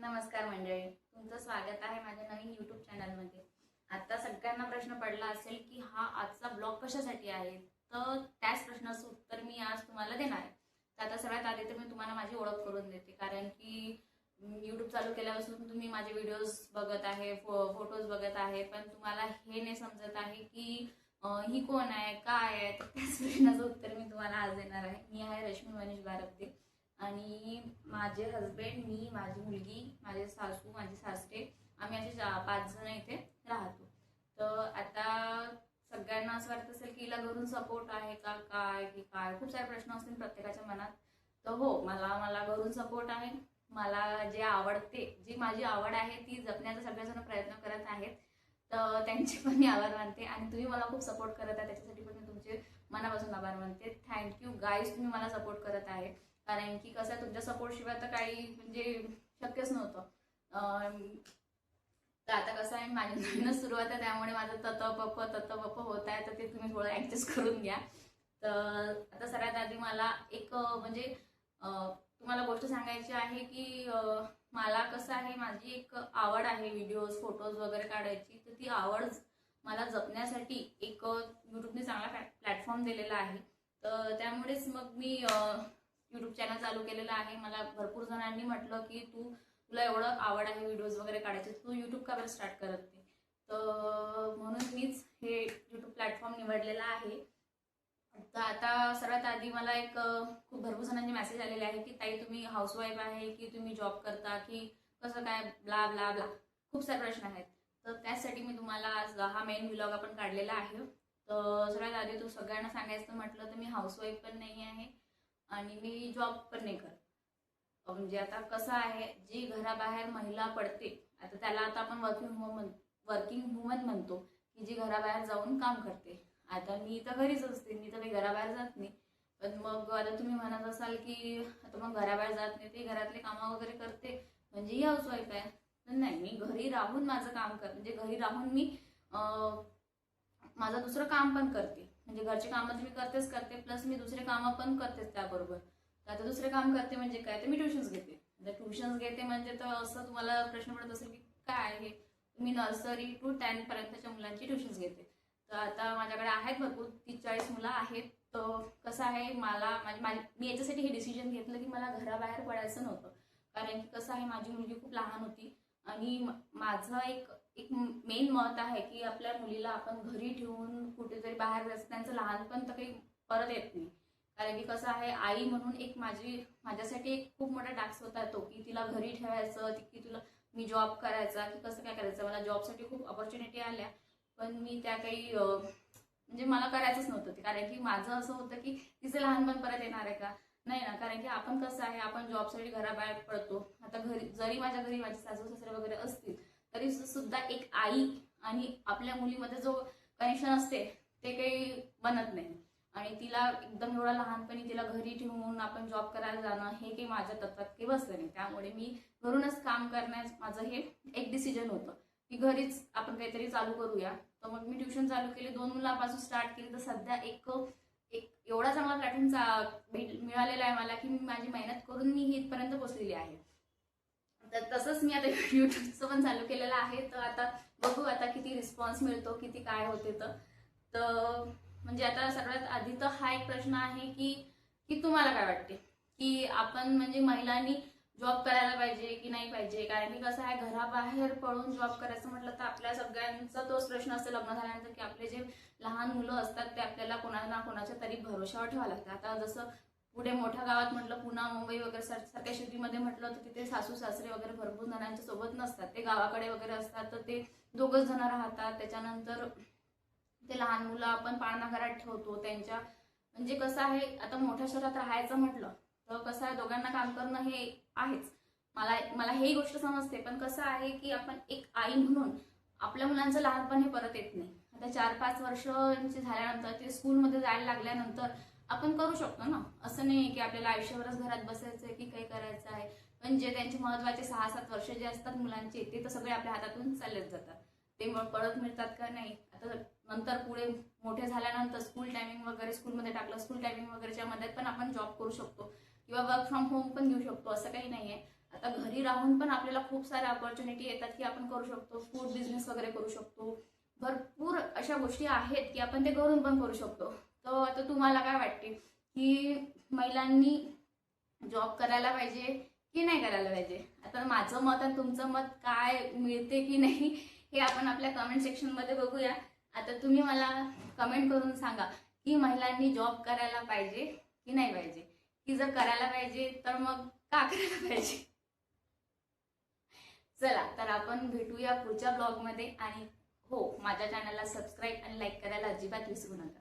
नमस्कार मंडळी, तुमचं स्वागत आहे माझ्या नवीन यूट्यूब चॅनलमध्ये। आता सगळ्यांना प्रश्न पडला असेल की हा आजचा ब्लॉग कशासाठी आहे, तर त्याच प्रश्नाचं उत्तर मी आज तुम्हाला देणार आहे। तर आता सगळ्यात आधी तर मी तुम्हाला माझी ओळख करून देते, कारण की यूट्यूब चालू केल्यापासून तुम्ही माझे व्हिडिओज बघत आहे, फोटोज बघत आहे, पण तुम्हाला हे नाही समजत आहे की ही कोण आहे, काय आहे। तर त्याच प्रश्नाचं उत्तर मी तुम्हाला आज देणार आहे। मी आहे रश्मी मनीष बारपते आणि माझे हस्बंड, मी, माझी मुलगी, माझे सासू, माझे सासरे, आम्ही असे 5 जण इथे राहतो। तर आता सगळ्यांना असं वाटत असेल की हिला घरून सपोर्ट आहे का, काय की काय, खूप सारे प्रश्न असतील प्रत्येकाच्या मनात। तर हो, मला मला घरून सपोर्ट आहे। मला जे आवडते, जी माझी आवड आहे ती जपण्याचा सगळेजण प्रयत्न करत आहेत, तर त्यांचे पण मी आभार मानते। आणि तुम्ही मला खूप सपोर्ट करत आहे, त्याच्यासाठी पण मी तुमचे मनापासून आभार मानते। थँक्यू गाईज, तुम्ही मला सपोर्ट करत आहे, कारण की कसं तुमच्या सपोर्ट शिवाय तर काही म्हणजे शक्यच नव्हतं। तर आता कसं आहे, माझी नवीनच सुरुवात आहे, त्यामुळे माझं तत पप होत आहे, तर ते तुम्ही थोडं ऍडजस्ट करून घ्या। तर आता सगळ्यात आधी मला एक म्हणजे तुम्हाला गोष्ट सांगायची आहे की मला कसं आहे, माझी एक आवड आहे व्हिडिओज फोटोज वगैरे काढायची। तर ती आवड मला जपण्यासाठी एक यूट्यूबने चांगला प्लॅटफॉर्म दिलेला आहे। तर त्यामुळेच मग मी यूट्यूब चॅनल चालू केलेलं आहे। मला भरपूर जणांनी म्हटलं की तुला एवढं आवड आहे व्हिडिओज वगैरे काढायचे, तू यूट्यूब का बरं स्टार्ट करत नाही। तर म्हणून मीच हे यूट्यूब प्लॅटफॉर्म निवडलेला आहे। तर आता सर्वात आधी मला एक खूप भरपूर जणांचे मेसेज आलेले आहे की ताई तुम्ही हाऊसवाईफ आहे की तुम्ही जॉब करता की कसं काय, ब्ला ब्ला ब्ला, खूप सारे प्रश्न आहेत। तर त्यासाठी मी तुम्हाला आज हा मेन व्लॉग आपण काढलेला आहे। तर सगळ्यात आधी सगळ्यांना सांगायचं म्हटलं तर मी हाऊसवाईफ पण नाही आहे आणि मी जॉब पण नाही करत। म्हणजे आता कसं आहे, जी घराबाहेर महिला पडते, आता त्याला आता आपण वर्किंग वुमन म्हणतो, की जी घराबाहेर जाऊन काम करते। आता मी तर घरीच असते, मी तर काही घराबाहेर जात नाही। पण मग आता तुम्ही म्हणत असाल की आता मग घराबाहेर जात नाही, ते घरातले कामं वगैरे करते म्हणजे ही हाऊसवाईफ आहे। पण नाही, मी घरी राहून माझं काम म्हणजे घरी राहून मी माझं दुसरं काम पण करते। म्हणजे घरचे कामं तर मी करते, प्लस मी दुसरे कामं पण करतेच त्याबरोबर। आता दुसरे काम करते म्हणजे काय, तर मी ट्युशन्स घेते। आता ट्युशन्स घेते म्हणजे तर असं तुम्हाला प्रश्न पडत असेल की काय आहे, मी नर्सरी टू 10 पर्यंतच्या मुलांची ट्युशन्स घेते। तर आता माझ्याकडे आहेत भरपूर 30-40 मुलं आहेत। तर कसं आहे, मी याच्यासाठी हे डिसिजन घेतलं की मला घराबाहेर पडायचं नव्हतं, कारण की कसं आहे, माझी मुलगी खूप लहान होती आणि माझं एक एक मेन मत आहे की आपल्या मुलीला आपण घरी ठेवून कुठेतरी बाहेर जायचं, त्यांचं लहानपण तर काही परत येत नाही। कारण की कसं आहे, आई म्हणून एक माझ्यासाठी एक खूप मोठा टास्क होता तो, की तिला घरी ठेवायचं, की तुला मी जॉब करायचा की कसं काय करायचं। मला जॉबसाठी खूप ऑपॉर्च्युनिटी आल्या, पण मी त्या काही म्हणजे मला करायचंच नव्हतं ते, कारण की माझं असं होतं की तिचं लहानपण परत येणार आहे का, नाही ना। कारण की आपण कसं आहे, आपण जॉबसाठी घराबाहेर पडतो। आता जरी माझ्या घरी माझे सासू सासरे वगैरे असतील, तरी सुद्धा एक आई आणि आपल्या मुलीमध्ये जो कनेक्शन असते ते काही बनत नाही। आणि तिला एकदम एवढा लहानपणी तिला घरी ठेवून आपण जॉब करायला जाणं, हे काही माझ्या तत्वात काही बसलं नाही। त्यामुळे मी घरूनच काम करण्यास माझं हे एक डिसिजन होतं की घरीच आपण काहीतरी चालू करूया। तर मग मी ट्युशन चालू केली, 2 मुलांपासून स्टार्ट केली। तर सध्या एक एक एवढा चांगला प्लॅटफॉर्म मिळालेला आहे मला की मी माझी मेहनत करून मी इथपर्यंत पोहोचलेली आहे। तर तसंच मी आता यूट्यूबचं पण चालू केलेलं आहे। तर आता बघू आता किती रिस्पॉन्स मिळतो, किती काय होते। तर म्हणजे आता सगळ्यात आधी तर हा एक प्रश्न आहे की की तुम्हाला काय वाटते की आपण म्हणजे महिलांनी जॉब करायला पाहिजे की नाही पाहिजे। कारण की कसं आहे, घराबाहेर पडून जॉब करायचं म्हटलं तर आपल्या सगळ्यांचा तोच प्रश्न असतो लग्न झाल्यानंतर, की आपले जे लहान मुलं असतात ते आपल्याला कोणा ना कोणाच्या तरी भरोशावर ठेवावं लागतं। आता जसं पुढे मोठ्या गावात म्हटलं, पुणा मुंबई वगैरे सारख्या सिटीमध्ये म्हटलं, तर तिथे सासू सासरे वगैरे भरपूर जणांच्या सोबत नसतात, ते गावाकडे वगैरे असतात। तर ते दोघच जण राहतात। त्याच्यानंतर ते लहान मुलं आपण पाळणा घरात ठेवतो त्यांच्या, म्हणजे कसं आहे, आता मोठ्या शहरात राहायचं म्हटलं तर कसं आहे, दोघांना काम करणं हे आहेच। मला ही गोष्ट समजते, पण कसं आहे की आपण एक आई म्हणून आपल्या मुलांचं लहानपण हे परत येत नाही। आता 4-5 वर्षांची झाल्यानंतर ते स्कूलमध्ये जायला लागल्यानंतर आपण करू शकतो ना, असं नाही की आपल्याला आयुष्यभरच घरात बसायचं आहे की काही करायचं आहे। पण जे त्यांचे महत्वाचे 6-7 वर्ष जे असतात मुलांचे, ते तर सगळे आपल्या हातातून चाललेच जातात। ते मग परत मिळतात का, नाही। आता नंतर पुढे मोठे झाल्यानंतर स्कूल टायमिंग वगैरे स्कूलमध्ये टाकलं, स्कूल टायमिंग वगैरेच्या मध्ये पण आपण जॉब करू शकतो किंवा वर्क फ्रॉम होम पण घेऊ शकतो, असं काही नाहीये। आता घरी राहून पण आपल्याला खूप साऱ्या अपॉर्च्युनिटी येतात की आपण करू शकतो, फूड बिझनेस वगैरे करू शकतो, भरपूर अशा गोष्टी आहेत की आपण ते घरून पण करू शकतो. तर आता तुम्हाला काय वाटते की महिलांनी जॉब करायला पाहिजे की नाही करायला पाहिजे? आता माझं मत आणि तुमचं मत काय मिळते की नाही हे आपण आपल्या कमेंट सेक्शनमध्ये बघूया. आता तुम्ही मला कमेंट करून सांगा की महिलांनी जॉब करायला पाहिजे की नाही पाहिजे, की जर करायला पाहिजे तर मग का करायला पाहिजे. चला तर आपण भेटूया पुढच्या ब्लॉगमध्ये. आणि हो, माझ्या चॅनलला सबस्क्राईब आणि लाईक करायला अजिबात विसरू नका.